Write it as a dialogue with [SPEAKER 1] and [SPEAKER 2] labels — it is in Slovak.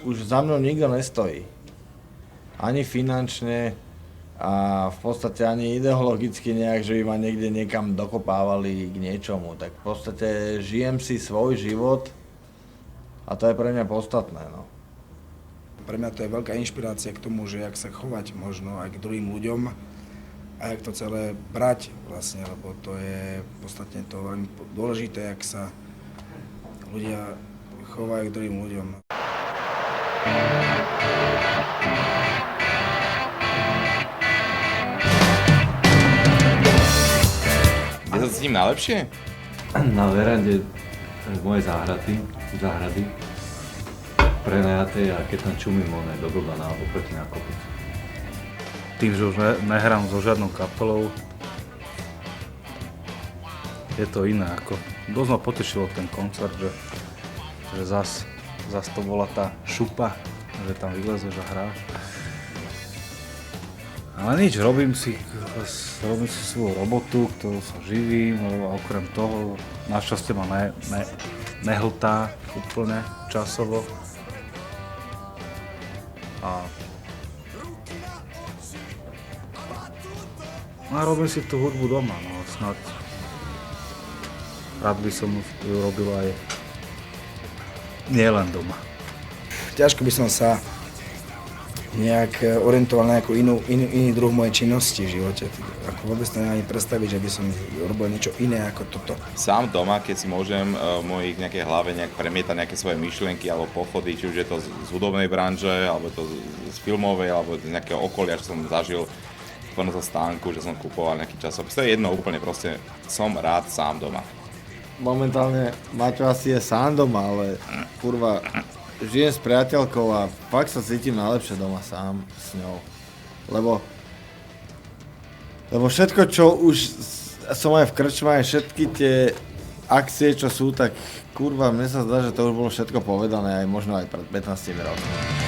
[SPEAKER 1] už za mnou nikto nestojí. Ani finančne a v podstate ani ideologicky nejak, že by ma niekde niekam dokopávali k niečomu. Tak v podstate žijem si svoj život a to je pre mňa podstatné. No.
[SPEAKER 2] Pre mňa to je veľká inšpirácia k tomu, že jak sa chovať možno aj k druhým ľuďom a jak to celé brať vlastne, lebo to je podstatne to veľmi dôležité, jak sa ľudia chovajú k druhým ľuďom.
[SPEAKER 3] Kde sa cítim najlepšie?
[SPEAKER 4] Na verande mojej záhrady, prenajatej, a keď tam čumím do blba oproti na kopec.
[SPEAKER 5] Tým, že už nehrám so žiadnou kapelou, je to iné. Dosť ma potešilo ten koncert, že zas to bola tá šupa, že tam vylezeš a hráš. Ale nič, robím si svoju robotu, ktorú sa živím, a okrem toho našťastie ma nehltá úplne časovo. A robím si tú hudbu doma, no snad. Rád by som ju robil aj nielen doma.
[SPEAKER 2] Ťažko by som sa nejak orientoval na nejakú iný druh mojej činnosti v živote. Ako vôbec to ani predstaviť, že by som robil niečo iné ako toto.
[SPEAKER 3] Sám doma, keď si môžem v mojich nejakej hlave nejak premietať nejaké svoje myšlienky alebo pochody, či už je to z hudobnej branže, alebo to z filmovej, alebo z nejakého okolia, čo som zažil v stánku, že som kupoval nejaký časopis. To je jedno úplne, proste som rád sám doma.
[SPEAKER 1] Momentálne Maťo asi je sám doma, ale kurva, žijem s priateľkou a fakt sa cítim najlepšie doma sám s ňou. Lebo všetko, čo už som aj v krčme, všetky tie akcie, čo sú, tak kurva, mne sa zdá, že to už bolo všetko povedané aj možno aj pred 15 rokmi.